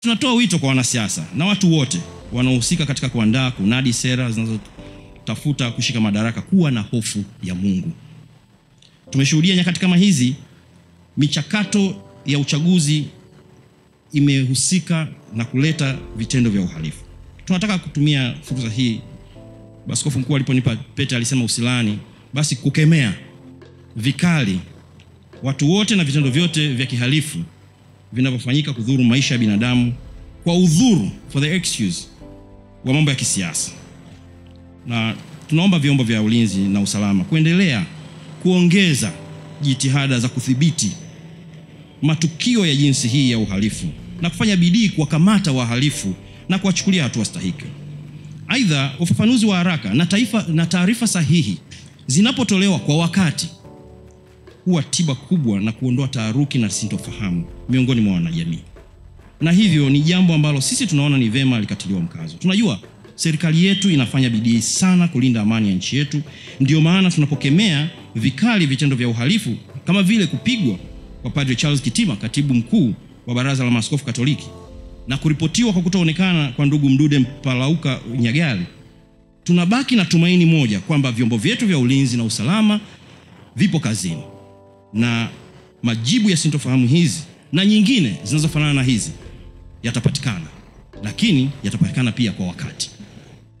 Tunatoa wito kwa wanasiasa na watu wote wanaohusika katika kuandaa, kunadi sera zinazotafuta kushika madaraka kuwa na hofu ya Mungu. Tumeshuhudia nyakati kama hizi, michakato ya uchaguzi imehusika na kuleta vitendo vya uhalifu. Tunataka kutumia fursa hii, Askofu Mkuu aliponipa pete alisema usilani, basi kukemea vikali watu wote na vitendo vyote vya kihalifu vinavyofanyika kudhuru maisha ya binadamu kwa udhuru, for the excuse wa mambo ya kisiasa. Na tunaomba vyombo vya ulinzi na usalama kuendelea kuongeza jitihada za kudhibiti matukio ya jinsi hii ya uhalifu na kufanya bidii kuwakamata wahalifu na kuwachukulia hatua stahiki. Aidha, ufafanuzi wa haraka na taarifa sahihi zinapotolewa kwa wakati huwa tiba kubwa na kuondoa taharuki na sintofahamu miongoni mwa wanajamii. Na hivyo ni jambo ambalo sisi tunaona ni vema likatiliwa mkazo. Tunajua serikali yetu inafanya bidii sana kulinda amani ya nchi yetu. Ndio maana tunapokemea vikali vitendo vya uhalifu kama vile kupigwa kwa Padre Charles Kitima, katibu mkuu wa Baraza la Maaskofu Katoliki, na kuripotiwa kwa kutoonekana kwa ndugu Mdude Mpalauka Nyagali, tunabaki na tumaini moja kwamba vyombo vyetu vya ulinzi na usalama vipo kazini na majibu ya sintofahamu hizi na nyingine zinazofanana na hizi yatapatikana, lakini yatapatikana pia kwa wakati.